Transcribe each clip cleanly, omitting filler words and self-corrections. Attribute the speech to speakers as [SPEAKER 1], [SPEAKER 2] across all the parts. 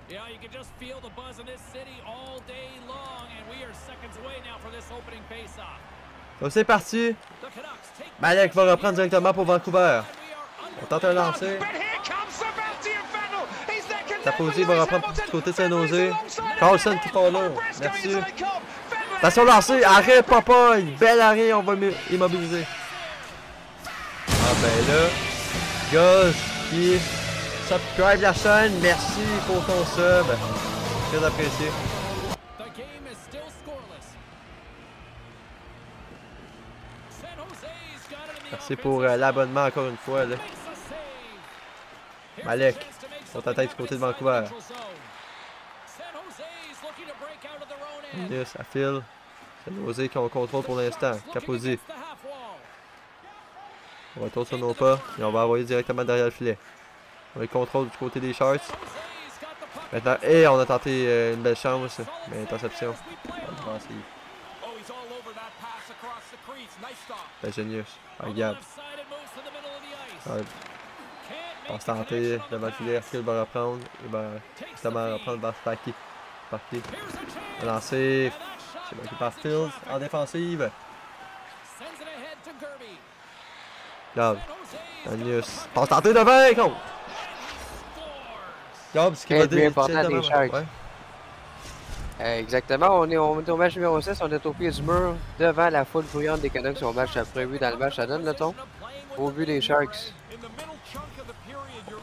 [SPEAKER 1] Yeah, you can just feel the buzz in this city all day long, and we are seconds away now for this opening face-off.
[SPEAKER 2] Donc c'est parti. Malek va reprendre directement pour Vancouver. On tente un lancer. Capozzi va reprendre du côté de Saint-Nosé. Carlson qui part là. Merci. Attention lancé. Arrêt Popeye. Bel arrêt. On va immobiliser. Ah ben là. Gaz qui subscribe la chaîne. Merci pour ton sub. Très apprécié. Merci pour l'abonnement encore une fois. Là. Malek, sur ta tête du côté de Vancouver. Yes, à file. C'est Nosé qui ont le contrôle pour l'instant. Capozzi. On retourne sur nos pas et on va envoyer directement derrière le filet. On a le contrôle du côté des Sharks. Maintenant, et on a tenté une belle chance, mais interception. C'est génial. Regarde. Passe tentée devant le filet, Hercule va reprendre. Il va justement reprendre vers Sparky. Sparky. Lancé. C'est bon qui passe Fields en défensive. Regarde. Danius. Passe tentée devant, contre. Regarde ce qui va dire.
[SPEAKER 3] Important des Sharks. Ouais. Exactement, on est au match numéro 6, on est au pied du mur, devant la foule bruyante des Canucks au match prévu dans le match. Ça donne le ton au but des Sharks.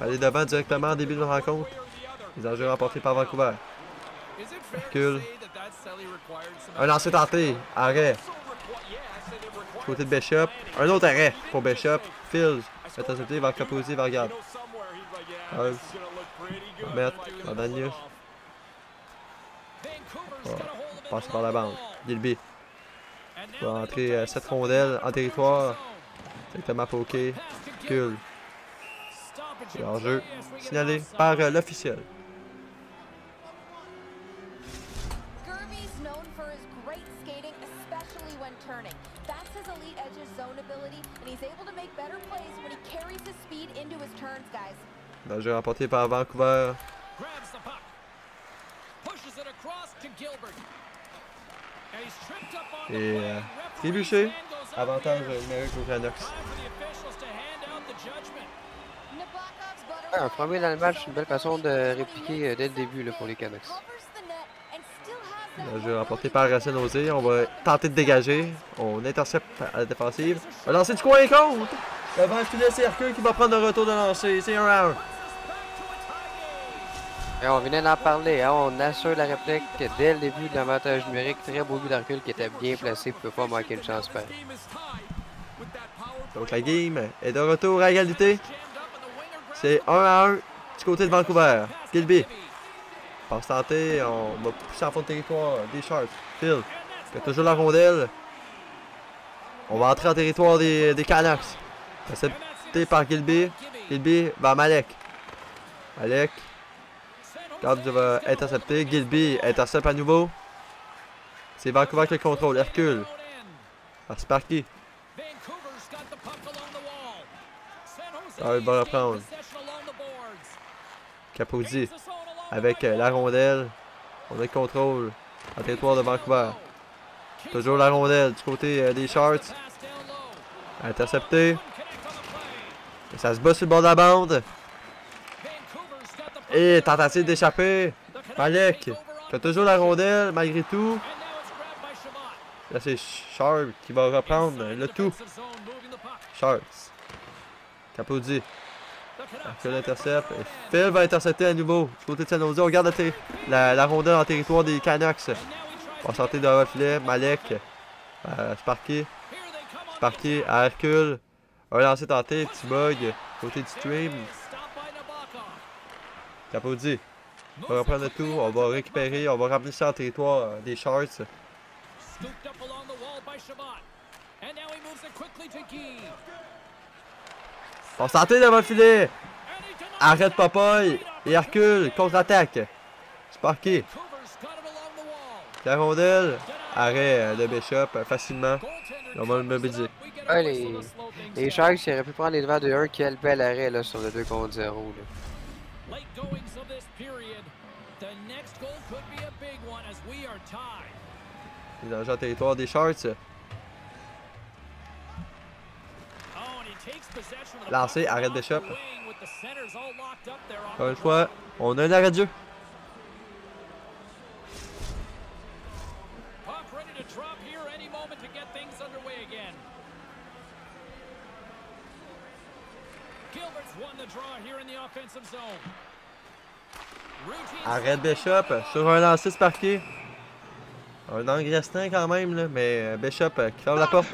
[SPEAKER 2] Aller devant directement au début de la rencontre. Les enjeux remportés par Vancouver. Hercule. Un lancer tenté. Arrêt. Du côté de Bishop. Un autre arrêt pour Bishop. Fields. Intercepté vers Capozzi, vers Garde. Mettre. Danius. Passer par la bande. Gilby. Va entrer 7 rondelles en territoire. Directement poké. Hercule. C'est en jeu. Signalé par l'officiel. Le jeu remporté par Vancouver. Et trébuché. Avantage numérique aux Canucks.
[SPEAKER 3] Un premier dans le match, une belle façon de répliquer dès le début là, pour les Canucks.
[SPEAKER 2] Le jeu remporté par Saint-Nosé. On va tenter de dégager. On intercepte à la défensive. Un lancer du coin contre. Devant le filet, c'est Hercule qui va prendre le retour de lancer. C'est 1 à 1.
[SPEAKER 3] Et on venait d'en parler, hein? On assure la réplique dès le début de l'avantage numérique. Très beau but d'Hercule qui était bien placé pour ne pas manquer une chance pareille.
[SPEAKER 2] Donc la game est de retour à égalité. C'est 1 à 1 du côté de Vancouver. Gilby. Passe tentée, on va pousser en fond de territoire des Sharks. Phil. Il y a toujours la rondelle. On va entrer en territoire des Canucks. Intercepté par Gilby. Gilby vers Malek. Malek. Garde va intercepter. Gilby intercepte à nouveau. C'est Vancouver qui le contrôle. Hercule. Par Sparky. Ah, il va reprendre. Capozzi. Avec la rondelle. On a le contrôle. En territoire de Vancouver. Toujours la rondelle du côté des Sharks. Intercepté. Et ça se bat sur le bord de la bande. Et tentative d'échapper. Malek qui a toujours la rondelle malgré tout. Là c'est Sharp qui va reprendre le tout. Sharks. Capozzi. Hercule intercepte. Et Phil va intercepter à nouveau. Du côté de Saint-Nosé. On regarde la rondelle en territoire des Canucks. On va sortir devant le filet. Malek. Sparky. Sparky à Hercule. Un lancer tenté. Petit bug. Côté du stream. Capozzi. On va reprendre le tout. On va récupérer. On va ramener ça en territoire des Sharks. On va tenter devant le filet. Arrête Popeye. Et Hercule. Contre-attaque. Sparky. La rondelle. Arrêt de Bishop facilement. On va le mobiliser.
[SPEAKER 3] Ouais, les Sharks auraient pu prendre les devants de 1. Quel bel arrêt là, sur le 2 contre 0. Là.
[SPEAKER 2] Il est dans le territoire des Sharks. Lancé, arrête Bishop. Encore une fois, on a un arrêt de jeu. Arrête Bishop sur un lancer sparké. Un angle restreint quand même, là, mais Bishop qui ferme la porte.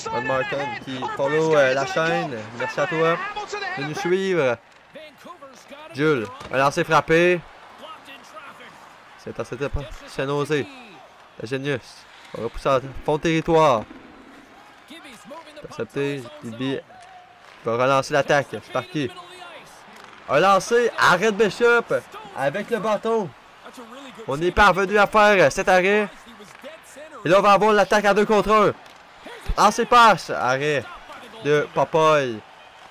[SPEAKER 2] John Martin qui follow la chaîne. Merci à toi de nous suivre. Jules, un lancer frappé. C'est intercepté par San Jose. La Genius. On va repousser à fond de territoire. Intercepté. Gilby va relancer l'attaque. Sparky. Un lancer. Arrête Bishop avec le bâton. On est parvenu à faire cet arrêt. Et là, on va avoir l'attaque à 2 contre 1. Lancer passe. Arrêt de Popeye.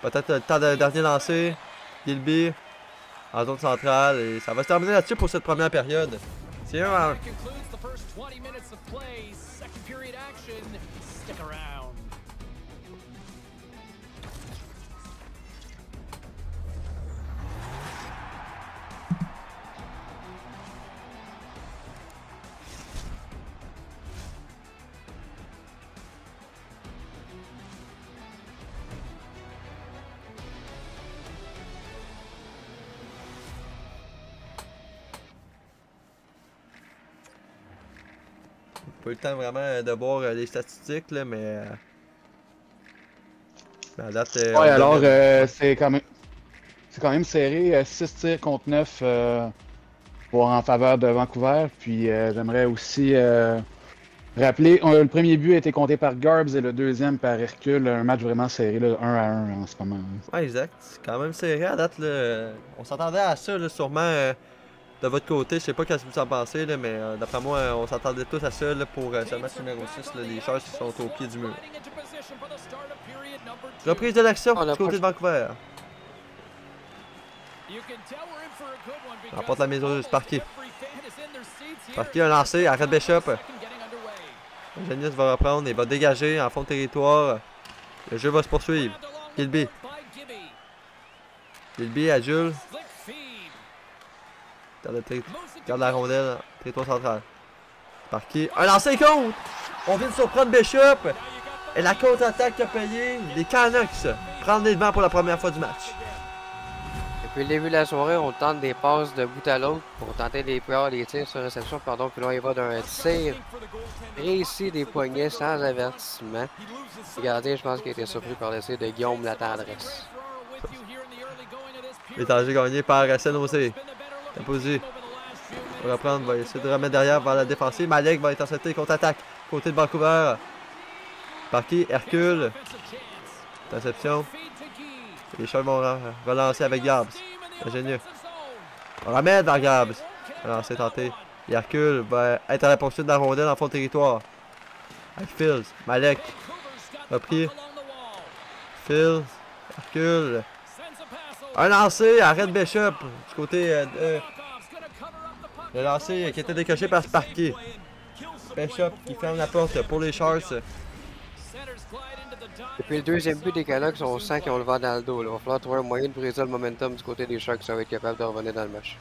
[SPEAKER 2] Peut-être le temps de dernier lancer. Gilby en zone centrale. Et ça va se terminer là-dessus pour cette première période. C'est 1-1. Pas eu le temps vraiment de voir les statistiques, là, mais à date,
[SPEAKER 4] ouais, alors c'est quand même serré, 6 tirs contre 9 en faveur de Vancouver. Puis j'aimerais aussi rappeler, le premier but a été compté par Garbs et le deuxième par Hercule. Un match vraiment serré, là, 1-1 en ce moment.
[SPEAKER 2] Ouais, exact. C'est quand même serré à date. Là. On s'attendait à ça, là, sûrement. De votre côté, je sais pas qu'est-ce que vous en pensez, là, mais d'après moi, on s'attendait tous à ça là, pour ce match numéro 6, là, les Sharks qui sont au pied du mur. Reprise de l'action du côté de Vancouver. On remporte la maison de Sparky. Sparky a lancé, arrête Bishop. Genius va reprendre et va dégager en fond de territoire. Le jeu va se poursuivre. Gilby. Gilby à Jules. Garde la rondelle, territoire central. Sparky. Un lancer contre! On vient de surprendre Bishop. Et la contre-attaque qui a payé. Les Canucks prennent les devants pour la première fois du match.
[SPEAKER 3] Depuis le début de la soirée, on tente des passes de bout à l'autre pour tenter des tirs sur réception. Pardon, puis là, on y va d'un tir réussi des poignets sans avertissement. Le gardien, je pense qu'il a été surpris par l'essai de Guillaume Latendresse.
[SPEAKER 2] Les danger gagné par San Jose. Imposé. On va reprendre, va essayer de remettre derrière vers la défensive. Malek va intercepter contre-attaque. Côté de Vancouver. Sparky, Hercule. Interception. Les Sharks vont relancer avec Garbs. Ingénieux. On remet vers Garbs. Relancer tenté. Et Hercule va être à la poursuite de la rondelle en fond de territoire. Avec Fields. Malek. Repris. Fields. Hercule. Un lancer, arrête Bishop du côté le lancer qui était décoché par Sparky. Bishop qui ferme la porte pour les Sharks.
[SPEAKER 3] Depuis le deuxième but des Canucks, on sent qu'ils ont le vent dans le dos. Là. Il va falloir trouver un moyen de briser le momentum du côté des Sharks, ça va être capable de revenir dans le match.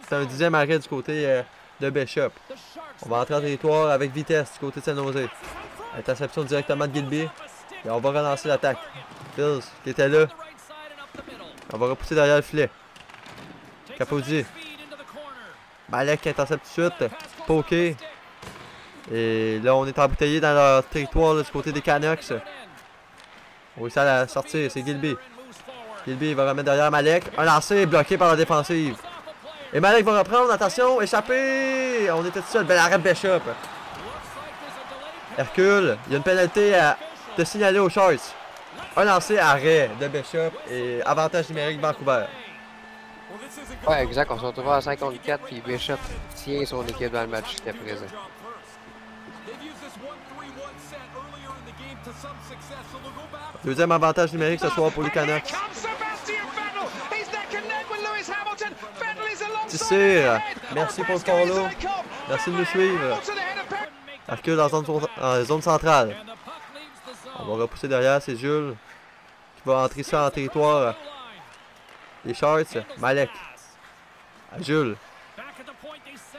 [SPEAKER 3] C'est un
[SPEAKER 2] 10e arrêt du côté de Bishop. On va entrer en territoire avec vitesse du côté de San Jose. Interception directement de Gilby. Et on va relancer l'attaque. Fields qui était là. On va repousser derrière le filet. Capozzi. Malek qui intercepte tout de suite. Poké. Et là, on est embouteillé dans leur territoire là, du côté des Canucks. On réussit à la sortir. C'est Gilby. Gilby va remettre derrière Malek. Un lancer bloqué par la défensive. Et Malek va reprendre. Attention, échappé. On était tout seul. Bel arrêt de Bishop. Hercule. Il y a une pénalité à te signaler aux Sharks. Un lancé, arrêt de Bishop et avantage numérique Vancouver.
[SPEAKER 3] Ouais, exact. On se retrouve à 5 contre 4 puis Bishop tient son équipe dans le match jusqu'à présent.
[SPEAKER 2] Deuxième avantage numérique ce soir pour les Canucks. Tissir, merci pour le follow. Merci de nous suivre. Ça recule en zone centrale. On va repousser derrière, c'est Jules qui va entrer ça en territoire. Les Sharks, Malek. À Jules.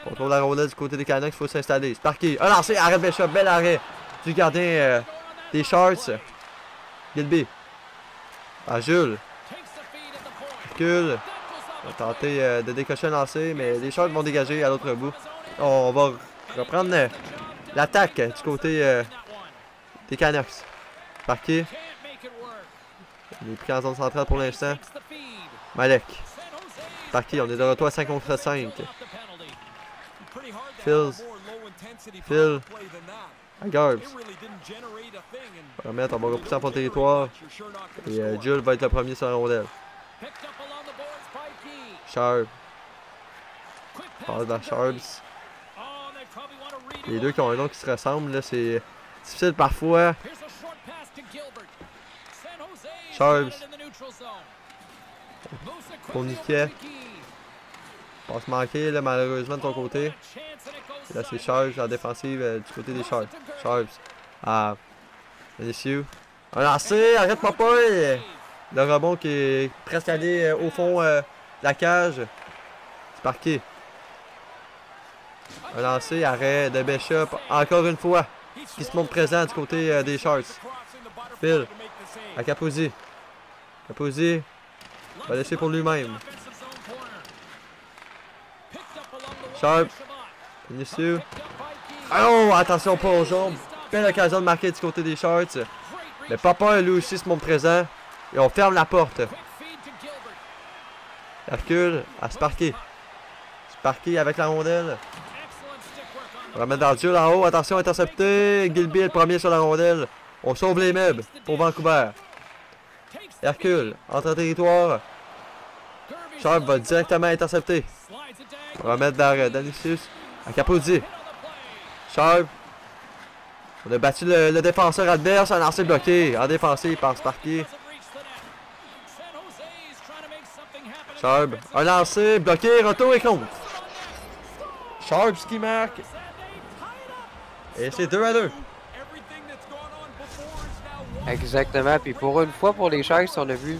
[SPEAKER 2] Contrôle la rondelle du côté des Canucks, il faut s'installer. Sparky, un lancé, arrêt Bishop, bel arrêt du gardien des Sharks. Gilby. À Jules. Recule. On va tenter de décocher un lancer, mais les Sharks vont dégager à l'autre bout. On va reprendre l'attaque du côté des Canucks. Sparky. Il est pris en zone centrale pour l'instant. Malek. Sparky, on est de retour à 5 contre 5. Phil. À Garbs. On va repousser en fond de territoire. Et Jules va être le premier sur la rondelle. Sharp. Passe vers Sharps. Les deux qui ont un nom qui se ressemblent, là, c'est difficile parfois. Sharps. Tourniquet. Passe manquée, là, malheureusement de ton côté. Et là, c'est Sharps en défensive du côté des Sharps. Sharps. À Vinicius. Un lancé, arrête-moi pas! Le rebond qui est presque allé au fond de la cage. Sparky. Un lancé, arrêt de Bishop. Encore une fois, qui se montre présent du côté des Sharks. Phil. À Capozzi. Capozzi va laisser pour lui-même. Sharp. Vinicius. Oh, attention pas aux jambes. Belle occasion de marquer du côté des Sharks. Mais Papa, lui aussi, se montre présent. Et on ferme la porte. Hercule à Sparky. Sparky avec la rondelle. On va mettre dans le jeu en haut. Attention, intercepté. Gilby est le premier sur la rondelle. On sauve les meubles pour Vancouver. Hercule, entre en territoire. Sharp va directement intercepter. On va mettre vers Danicius à Capozzi. Sharp. On a battu le défenseur adverse. Un lancer bloqué en défensif par Sparky. Sharp. Un lancer bloqué. Retour et contre. Sharp qui marque. Et c'est 2-2.
[SPEAKER 3] Exactement. Puis pour une fois, pour les Sharks, on a vu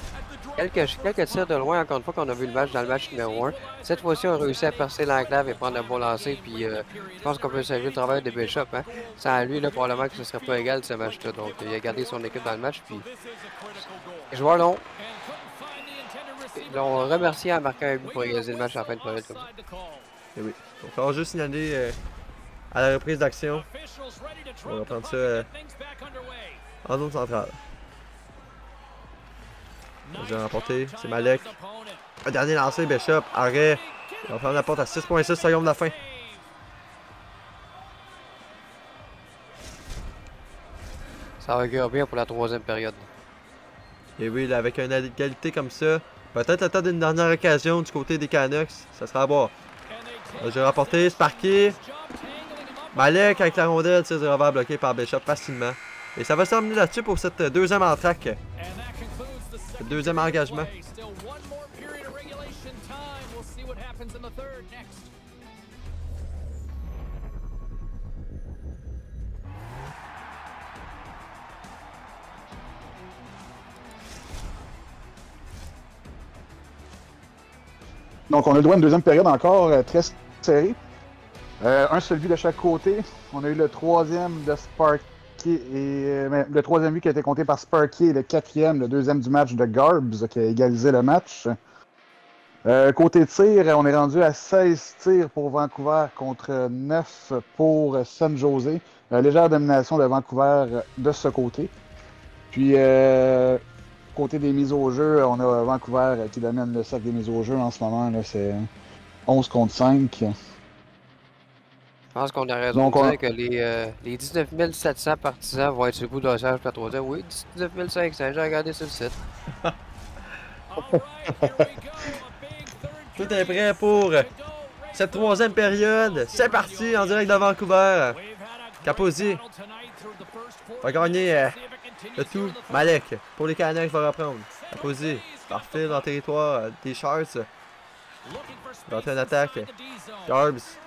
[SPEAKER 3] quelques tirs de loin, encore une fois, qu'on a vu le match dans le match numéro 1. Cette fois-ci, on a réussi à percer l'enclave et prendre un bon lancer. Puis je pense qu'on peut saluer le travail de Bishop. Hein. Sans lui, là, probablement que ce ne serait pas égal ce match-là. Donc, il a gardé son équipe dans le match. Puis les joueurs l'ont remercié en marquant un but pour égaliser le match en fin de période.
[SPEAKER 2] Et oui. Donc, on va juste signaler à la reprise d'action. On va prendre ça en zone centrale. J'ai remporté, c'est Malek. Un dernier lancé, Bishop, arrêt. On va fermer la porte à 6,6 secondes de la fin.
[SPEAKER 3] Ça augure bien pour la troisième période.
[SPEAKER 2] Et oui, là, avec une égalité comme ça, peut-être le temps d'une dernière occasion du côté des Canucks. Ça sera à voir. J'ai remporté Sparky. Malek avec la rondelle, c'est revers bloqué par Bishop facilement. Et ça va se terminer là-dessus pour cette deuxième entraque. Ce deuxième engagement.
[SPEAKER 4] Donc, on a le droit à une deuxième période encore très serrée. Un seul but de chaque côté. On a eu le troisième de Sparky et le troisième but qui a été compté par Sparky et le quatrième, le deuxième du match de Garbs qui a égalisé le match. Côté tir, on est rendu à 16 tirs pour Vancouver contre 9 pour San Jose. Légère domination de Vancouver de ce côté. Puis, côté des mises au jeu, on a Vancouver qui domine le sac des mises au jeu en ce moment. C'est 11 contre 5.
[SPEAKER 3] Je pense qu'on a raison de dire que les 19 700 partisans vont être sur le bout de l'ossage pour la troisième. Oui, 19 500, j'ai regardé sur le site.
[SPEAKER 2] Tout est prêt pour cette troisième période. C'est parti en direct de Vancouver. Capozzi. Va gagner le tout. Malek, pour les Canucks, va reprendre. Apposé par Phil dans le territoire des Sharks. Il va entrer une attaque. Garbs.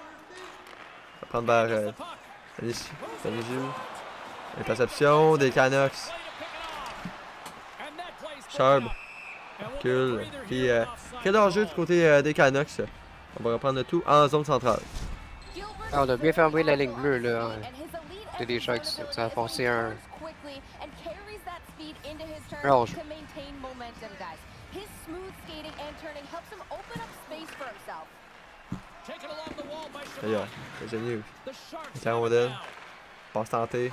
[SPEAKER 2] Va prendre vers Jules. Interception des Canucks. Sharp. Recule. Puis, quel enjeu du côté des Canucks. On va reprendre le tout en zone centrale.
[SPEAKER 3] Ah, on a bien fermé la ligne bleue, là. C'est des Sharks. Ça a forcé un enjeu.
[SPEAKER 2] D'ailleurs, c'est génial. C'est la rondelle. Passe tentée.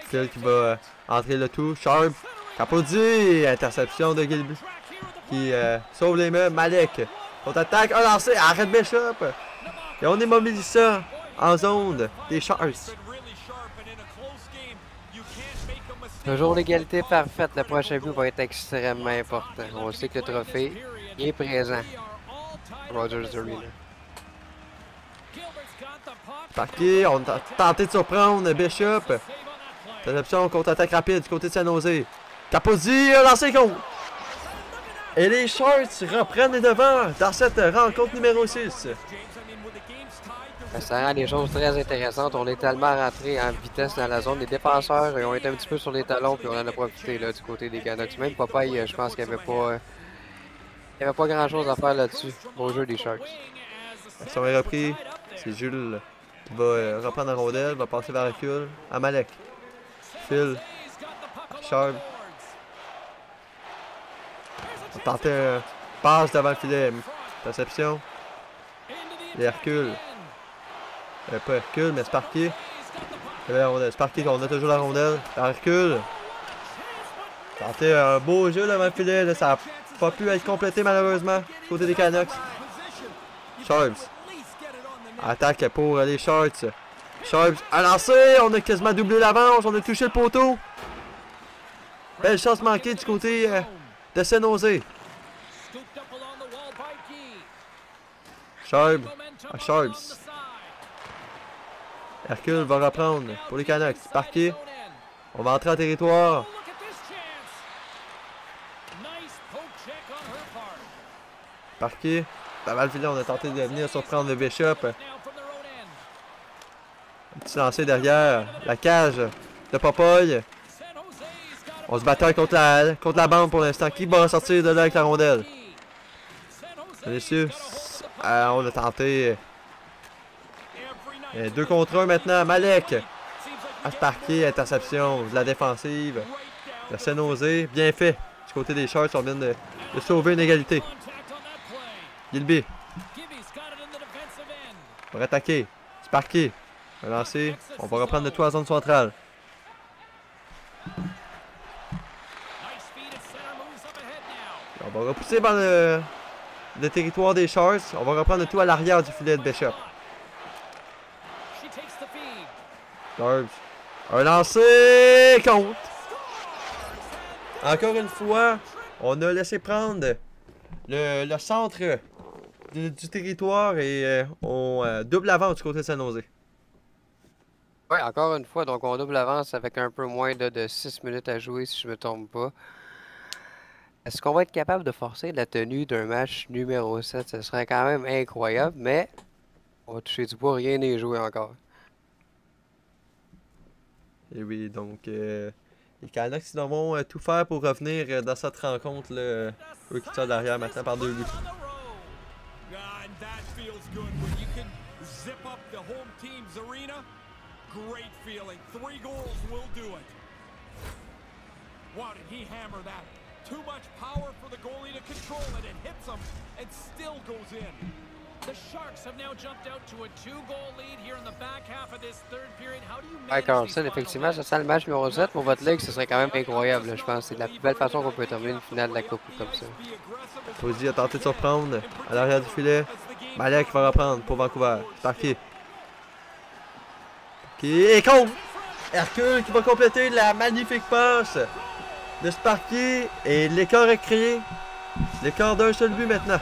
[SPEAKER 2] Phil qui va entrer le tout. Sharp. Capodi. Interception de Gilby. Qui sauve les meubles. Malek. Contre-attaque. Un lancé. Arrête Bishop. Et on immobilise ça en zone des Sharks.
[SPEAKER 3] Toujours l'égalité parfaite. Le prochain but va être extrêmement important. On sait que le trophée est présent. Rogers Arena.
[SPEAKER 2] Parqué, on a tenté de surprendre Bishop. Interception, contre-attaque rapide du côté de San Jose. Capozzi, lancé contre. Et les Sharks reprennent les devants dans cette rencontre numéro 6.
[SPEAKER 3] Ça rend les choses très intéressantes. On est tellement rentré en vitesse dans la zone. Les défenseurs ont été un petit peu sur les talons puis on en a profité là, du côté des Canucks. Même Popeye, je pense qu'il n'y avait pas grand chose à faire là-dessus. Beau jeu des Sharks.
[SPEAKER 2] L'action est repris. C'est Jules qui va reprendre la rondelle, va passer vers le recul à Malek. Phil. Sharp. On va tenter un passe devant le filet. Perception. Les Hercule. Pas Hercule, mais Sparky. Sparky, on a toujours la rondelle. Hercule. Tenter un beau jeu devant le filet. Là, ça n'a pas pu être complété malheureusement du côté des Canucks. Sharps. Attaque pour les Sharks. Sharps a lancé. On a quasiment doublé l'avance. On a touché le poteau. Belle chance manquée du côté de San Jose. Sharp. À Sharps. Hercule va reprendre pour les Canucks. Parqué. On va entrer en territoire. Parqué. Avant le filet, on a tenté de venir surprendre le Bishop. Un petit lancer derrière la cage de Popeye. On se battait contre la bande pour l'instant. Qui va ressortir de là avec la rondelle? Messieurs, on a tenté 2 contre 1 maintenant. Malek à se parquer, interception de la défensive. Le San Jose, bien fait. Du côté des Sharks, on vient de sauver une égalité. Gilby. On va attaquer. Sparky. On va lancer. On va reprendre le tout à la zone centrale. On va repousser dans le territoire des Sharks. On va reprendre le tout à l'arrière du filet de Bishop. Garbs. Un lancer contre. Encore une fois, on a laissé prendre le centre du territoire et on double l'avance du côté de San Jose.
[SPEAKER 3] Oui, encore une fois, donc on double l'avance avec un peu moins de 6 minutes à jouer si je me trompe pas. Est-ce qu'on va être capable de forcer la tenue d'un match numéro 7? Ce serait quand même incroyable, mais on va toucher du bois, rien n'est joué encore.
[SPEAKER 2] Et oui, donc les Canucks ils vont tout faire pour revenir dans cette rencontre. Eux qui sortent derrière maintenant par 2 buts.
[SPEAKER 1] Great feeling. 3 goals will do it. Wow, did he hammer that? Too much power for the goalie to control it. It hits him and still goes in. The Sharks have now jumped out to a 2-goal lead here in the back half of this third period. How do you manage
[SPEAKER 3] Carlson, effectivement, ça sent le match numéro 7 pour votre ligue, ce serait quand même incroyable. Là, je pense que c'est la plus belle façon qu'on peut terminer une finale de la Coupe comme ça.
[SPEAKER 2] Posey a tenté de surprendre à l'arrière du filet. Malek va reprendre pour Vancouver. Sparky. Qui est contre. Hercule qui va compléter la magnifique passe de Sparky. Et l'écart est créé. L'écart d'un seul but maintenant.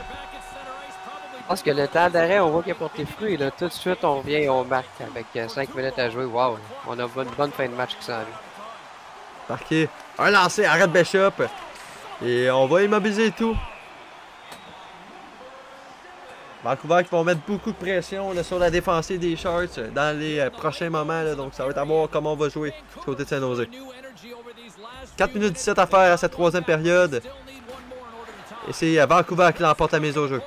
[SPEAKER 3] pense que le temps d'arrêt, on voit qu'il a porté fruit. Là. Tout de suite, on revient et on marque avec 5 minutes à jouer. Wow, on a une bonne fin de match qui s'en vient.
[SPEAKER 2] Marqué. Un lancé, arrête Bishop. Et on va immobiliser tout. Vancouver qui vont mettre beaucoup de pression là, sur la défensive des Sharks dans les prochains moments. Là, donc ça va être à voir comment on va jouer du côté de Saint-Nosé. 4 minutes 17 à faire à cette troisième période. Et c'est Vancouver qui l'emporte la mise au jeu.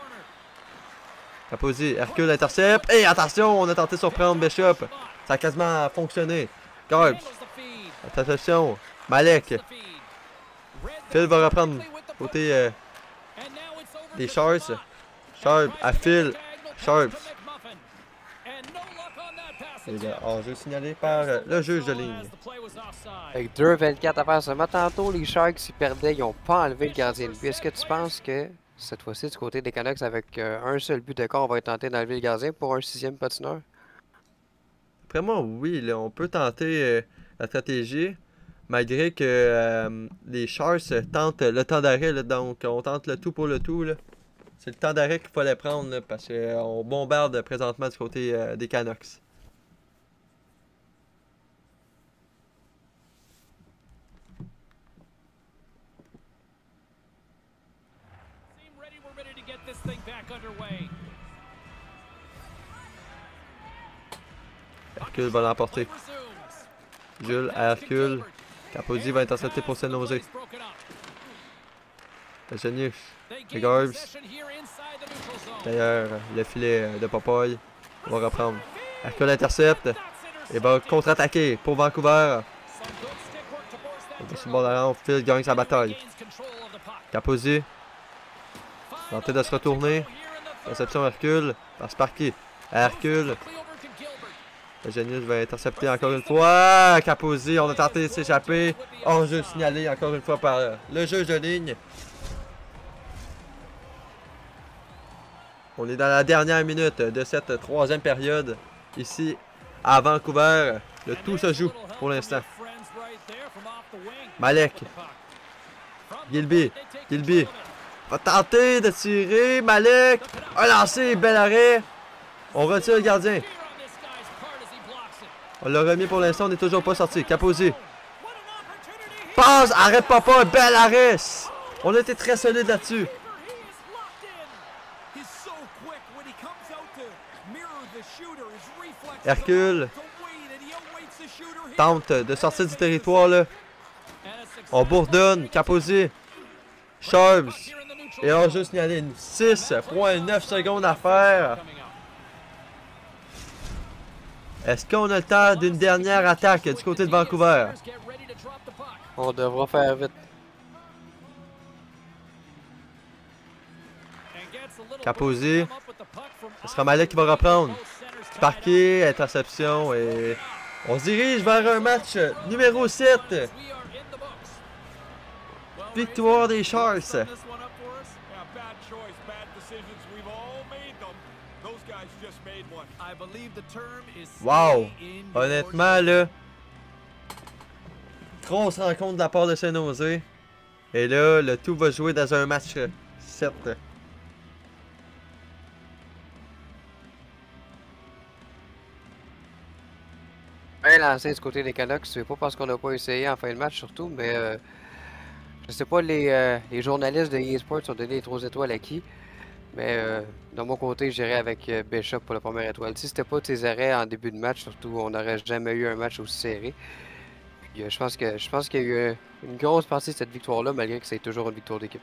[SPEAKER 2] Capozzi, Hercule intercepte. Et attention, on a tenté de surprendre Bishop. Ça a quasiment fonctionné. Garbs. Attention. Malek. Phil va reprendre côté des Sharks. Sharp à Phil. Sharp. Hors-jeu signalé par le juge de ligne.
[SPEAKER 3] Avec 2,24 à faire ce match, tantôt, les Sharks, s'ils perdaient, ils n'ont pas enlevé le gardien de but. Est-ce que tu penses que cette fois-ci, du côté des Canucks, avec un seul but de on va tenter d'enlever le gardien pour un 6e patineur?
[SPEAKER 2] Après moi, oui, là, on peut tenter la stratégie, malgré que les Sharks tentent le temps d'arrêt. Donc, on tente le tout pour le tout. C'est le temps d'arrêt qu'il fallait prendre là, parce qu'on bombarde présentement du côté des Canucks. Hercule va l'emporter. Jules à Hercule. Capozzi va intercepter pour Saint-Nosé. Genius. Les Garbs. D'ailleurs, le filet de Popoy. On va reprendre. Hercule intercepte. Et va contre-attaquer pour Vancouver. Sur le bord de la rampe, Phil gagne sa bataille. Capozzi. Tenter de se retourner. Réception Hercule. Par Sparky. Hercule. Genius va intercepter encore une fois. Capozzi, on a tenté de s'échapper. Hors-jeu signalé encore une fois par le juge de ligne. On est dans la dernière minute de cette troisième période. Ici, à Vancouver, le tout se joue pour l'instant. Malek. Gilby. Gilby. Va tenter de tirer. Malek. Un lancé, bel arrêt. On retire le gardien. On l'a remis pour l'instant, on n'est toujours pas sorti. Capozzi. Passe, arrête pas, bel arrêt. On a été très solide là-dessus. Hercule tente de sortir du territoire là. On bourdonne. Capozzi. Sharps. Et on a juste signalé 6,9 secondes à faire. Est-ce qu'on a le temps d'une dernière attaque du côté de Vancouver?
[SPEAKER 3] On devra faire vite.
[SPEAKER 2] Capozzi. Ce sera Malek qui va reprendre. Sparky, interception et on se dirige vers un match numéro 7. Victoire des Sharks. Wow! Honnêtement, là, grosse rencontre de la part de Saint-Nosé. Et là, le tout va jouer dans un match 7.
[SPEAKER 3] Bien lancé du côté des Canucks, c'est pas parce qu'on n'a pas essayé en fin de match surtout, mais je sais pas, les journalistes de eSports ont donné les 3 étoiles à qui. Mais de mon côté, j'irais avec Bishop pour la première étoile. Si c'était pas de ses arrêts en début de match, surtout, on n'aurait jamais eu un match aussi serré. Puis, je pense qu'il y a eu une grosse partie de cette victoire-là, malgré que c'est toujours une victoire d'équipe.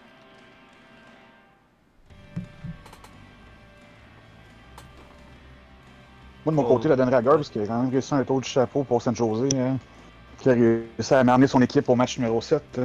[SPEAKER 4] Moi, de mon côté, la donnerais à Garbs, qui a quand même réussi un tour du chapeau pour San Jose, hein, qui a réussi à amener son équipe au match numéro 7.